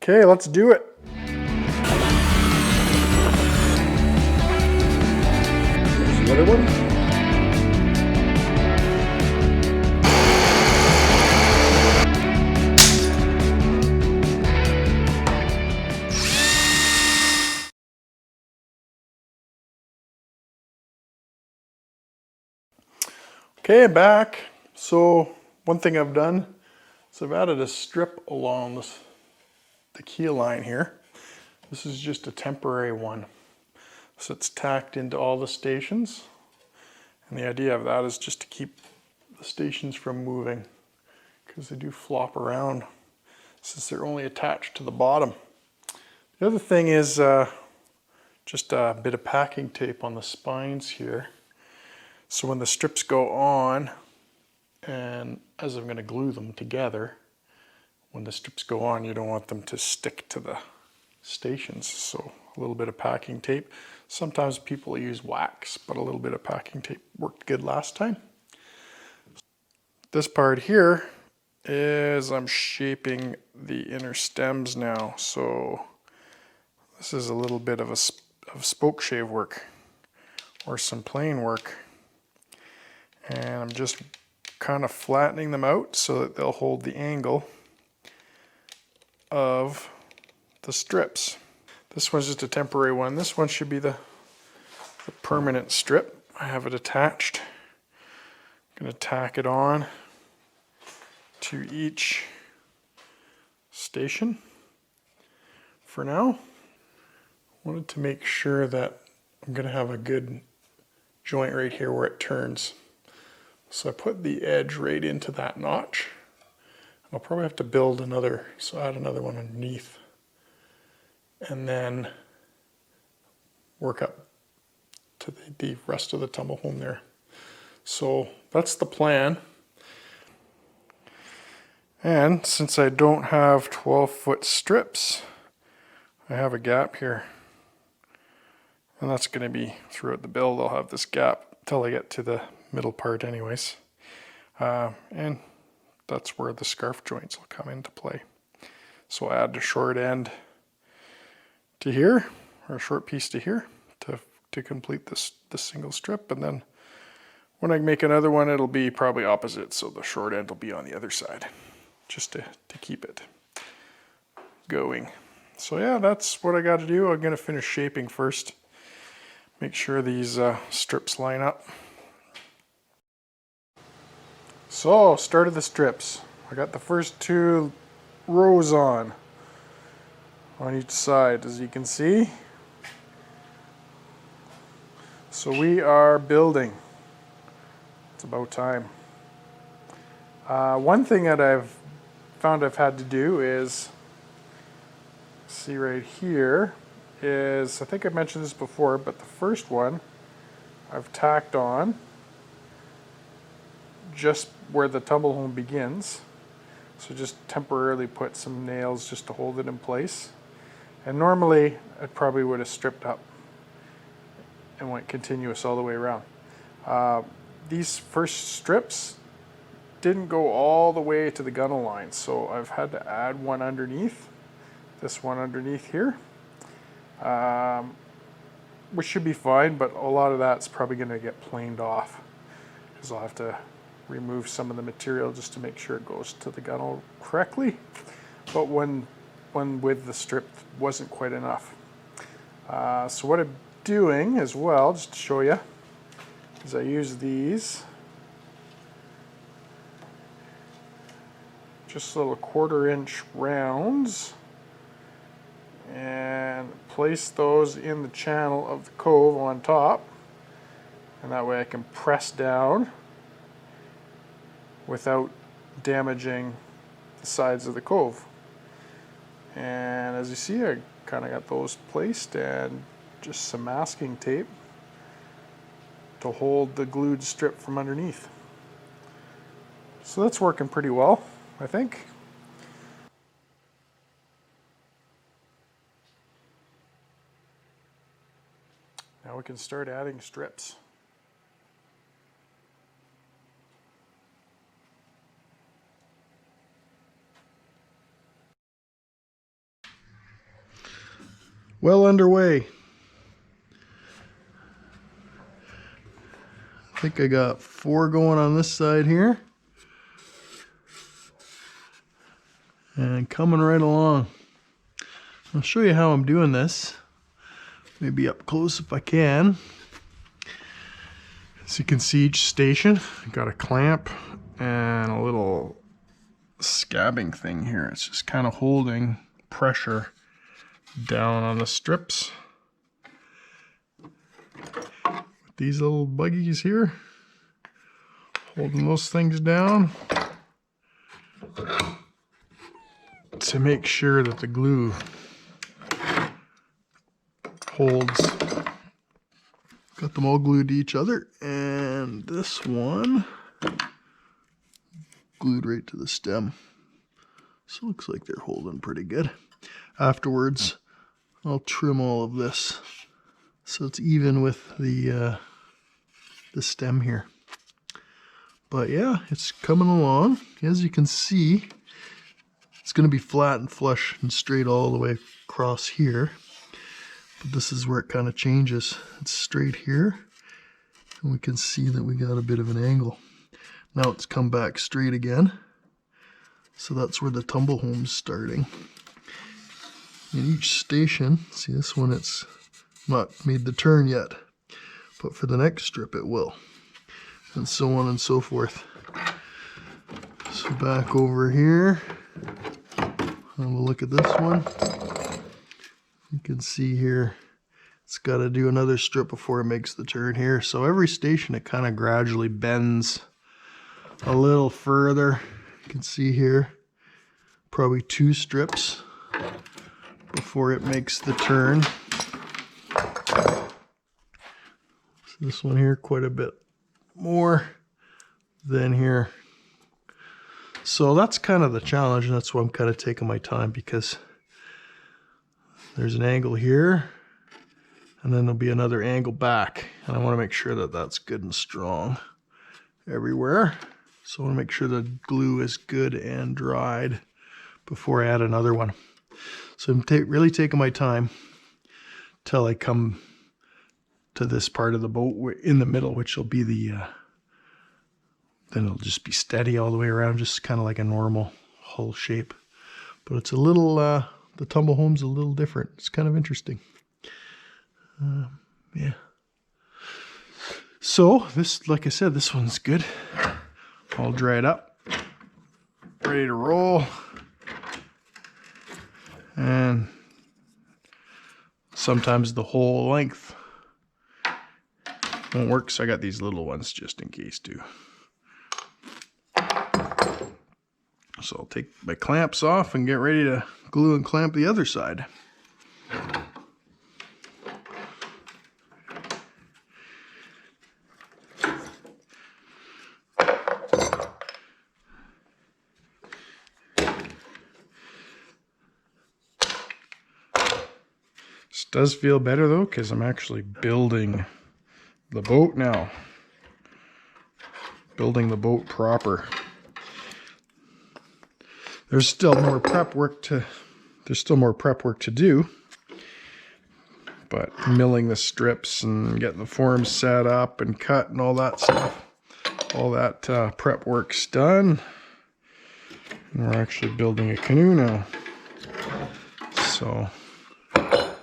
Okay, let's do it. There's the other one. Okay, back. So one thing I've done is I've added a strip along the keel line here. This is just a temporary one. So it's tacked into all the stations. And the idea of that is just to keep the stations from moving because they do flop around since they're only attached to the bottom. The other thing is just a bit of packing tape on the spines here. So when the strips go on, and as I'm going to glue them together, when the strips go on, you don't want them to stick to the stations. So a little bit of packing tape. Sometimes people use wax, but a little bit of packing tape worked good last time. This part here is I'm shaping the inner stems now. So this is a little bit of spoke shave work or some plain work. And I'm just kind of flattening them out so that they'll hold the angle of the strips. This one's just a temporary one. This one should be the permanent strip. I have it attached. I'm going to tack it on to each station for now. I wanted to make sure that I'm going to have a good joint right here where it turns. So I put the edge right into that notch. I'll probably have to build another, so add another one underneath. And then work up to the rest of the tumble home there. So that's the plan. And since I don't have 12-foot strips, I have a gap here. And that's going to be throughout the build. I'll have this gap till I get to the middle part anyways. And that's where the scarf joints will come into play. So I add a short end to here, or a short piece to here, to complete this single strip. And then when I make another one, it'll be probably opposite. So the short end will be on the other side, just to keep it going. So yeah, that's what I got to do. I'm going to finish shaping first. Make sure these strips line up. So, started the strips. I got the first 2 rows on each side, as you can see. So we are building. It's about time. One thing that I've found I've had to do is, see right here, is, I think I mentioned this before, but the first one I've tacked on just where the tumble home begins. So just temporarily put some nails just to hold it in place. And normally I probably would have stripped up and went continuous all the way around. These first strips didn't go all the way to the gunnel line, so I've had to add one underneath, this one underneath here, which should be fine, but a lot of that's probably going to get planed off because I'll have to remove some of the material just to make sure it goes to the gunnel correctly. But one with the strip wasn't quite enough. So what I'm doing as well, just to show you, is I use these just little 1/4-inch rounds and place those in the channel of the cove on top, and that way I can press down without damaging the sides of the cove. And as you see, I kind of got those placed, and just some masking tape to hold the glued strip from underneath. So that's working pretty well, I think. Now we can start adding strips. well underway. I think I got 4 going on this side here. And coming right along. I'll show you how I'm doing this. Maybe up close if I can. As you can see, each station, I've got a clamp and a little scabbing thing here. It's just kind of holding pressure down on the strips. With these little buggies here, holding those things down to make sure that the glue holds. Got them all glued to each other, and this one glued right to the stem. So it looks like they're holding pretty good. Afterwards, I'll trim all of this so it's even with the stem here. But yeah, it's coming along. As you can see, it's going to be flat and flush and straight all the way across here. But this is where it kind of changes. It's straight here, and we can see that we got a bit of an angle. Now it's come back straight again. So that's where the tumble home's starting. In each station, see this one, it's not made the turn yet, but for the next strip it will. And so on and so forth. So back over here, have a look at this one. You can see here, it's got to do another strip before it makes the turn here. So every station, it kind of gradually bends a little further. You can see here, probably 2 strips before it makes the turn. So this one here, quite a bit more than here. So that's kind of the challenge, and that's why I'm kind of taking my time, because there's an angle here, and then there'll be another angle back, and I want to make sure that that's good and strong everywhere. So I want to make sure the glue is good and dried before I add another one. So I'm really taking my time till I come to this part of the boat in the middle, which will be the, then it'll just be steady all the way around, just kind of like a normal hull shape. But it's a little, the tumble home's a little different. It's kind of interesting. Yeah. So this, like I said, this one's good. All dried up, ready to roll. And sometimes the whole length won't work, so I got these little ones just in case too. So I'll take my clamps off and get ready to glue and clamp the other side. This does feel better though, because I'm actually building the boat now. Building the boat proper. There's still more prep work to do. But milling the strips and getting the forms set up and cut and all that stuff, all that prep work's done. And we're actually building a canoe now. So I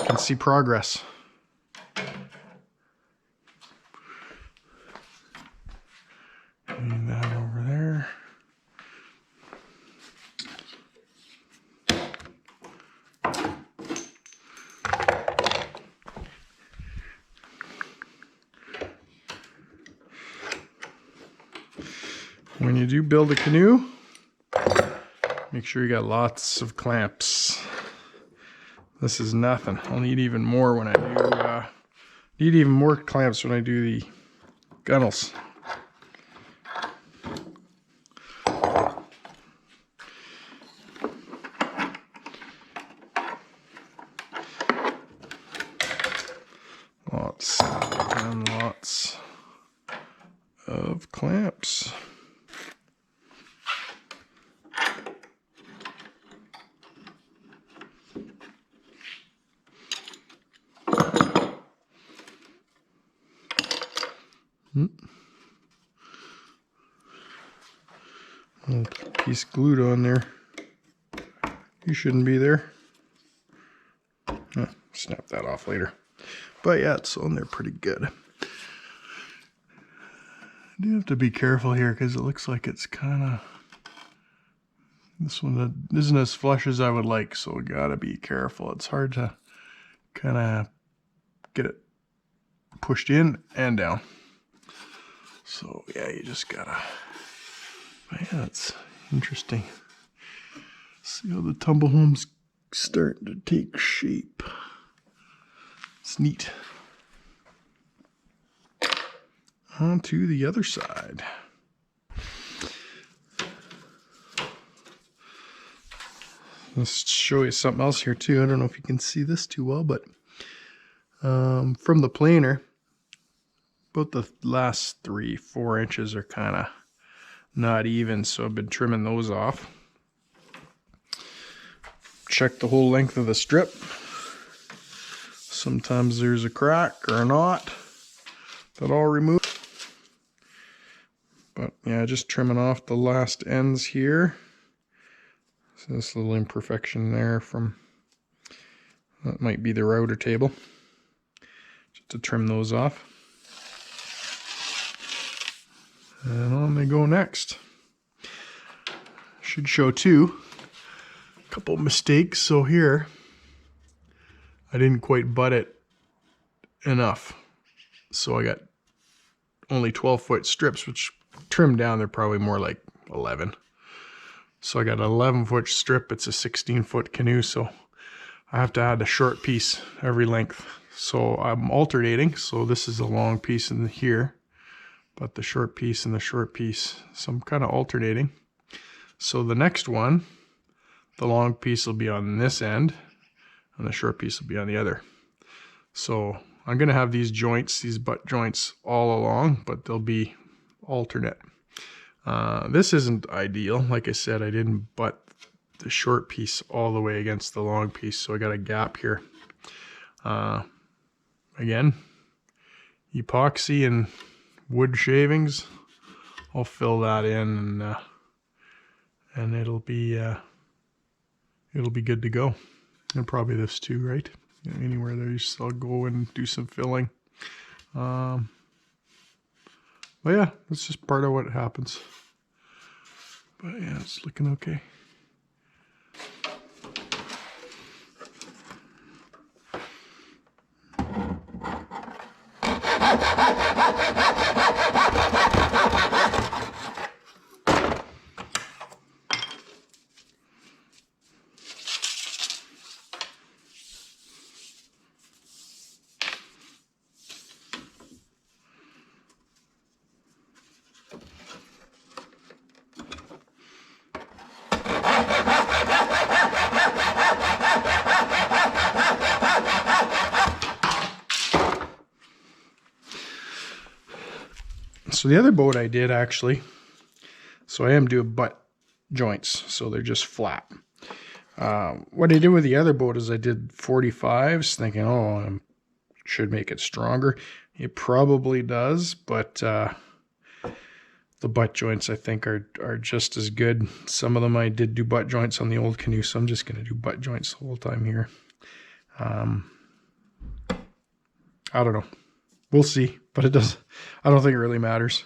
can see progress. And that over there. When you do build a canoe, make sure you got lots of clamps. This is nothing. I'll need even more when I do, need even more clamps when I do the gunnels. Lots and lots of clamps. Little piece glued on there. You shouldn't be there. Oh, snap that off later. But yeah, it's on there pretty good. I do have to be careful here because it looks like it's kind of... This one isn't as flush as I would like, so we gotta be careful. It's hard to kind of get it pushed in and down. So yeah, you just gotta... But yeah, it's interesting. See how the tumble home's starting to take shape. It's neat. On to the other side. Let's show you something else here too. I don't know if you can see this too well, but from the planer, about the last 3-4 inches are kind of not even, so I've been trimming those off. Check the whole length of the strip. Sometimes there's a crack or a knot that I'll remove. But yeah, just trimming off the last ends here. So this little imperfection there from, that might be the router table. Just to trim those off. And on they go next. Should show too, a couple mistakes. So here, I didn't quite butt it enough. So I got only 12-foot strips, which trimmed down, they're probably more like 11. So I got an 11-foot strip. It's a 16-foot canoe, so I have to add a short piece every length. So I'm alternating. So this is a long piece in here, but the short piece and the short piece. So I'm kind of alternating. So the next one, the long piece will be on this end, and the short piece will be on the other. So I'm going to have these joints, these butt joints all along, but they'll be alternate. This isn't ideal. Like I said, I didn't butt the short piece all the way against the long piece, so I got a gap here. Again, epoxy and wood shavings, I'll fill that in, and it'll be good to go. And probably this too, right? You know, anywhere there's, I'll go and do some filling. But yeah, it's just part of what happens. But yeah, it's looking okay. So the other boat I did actually, so I am doing butt joints, so they're just flat. What I did with the other boat is I did 45s, thinking, oh, I should make it stronger. It probably does, but the butt joints I think are just as good. Some of them I did do butt joints on the old canoe, so I'm just going to do butt joints the whole time here. I don't know. We'll see, but it does. I don't think it really matters.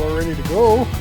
all ready to go.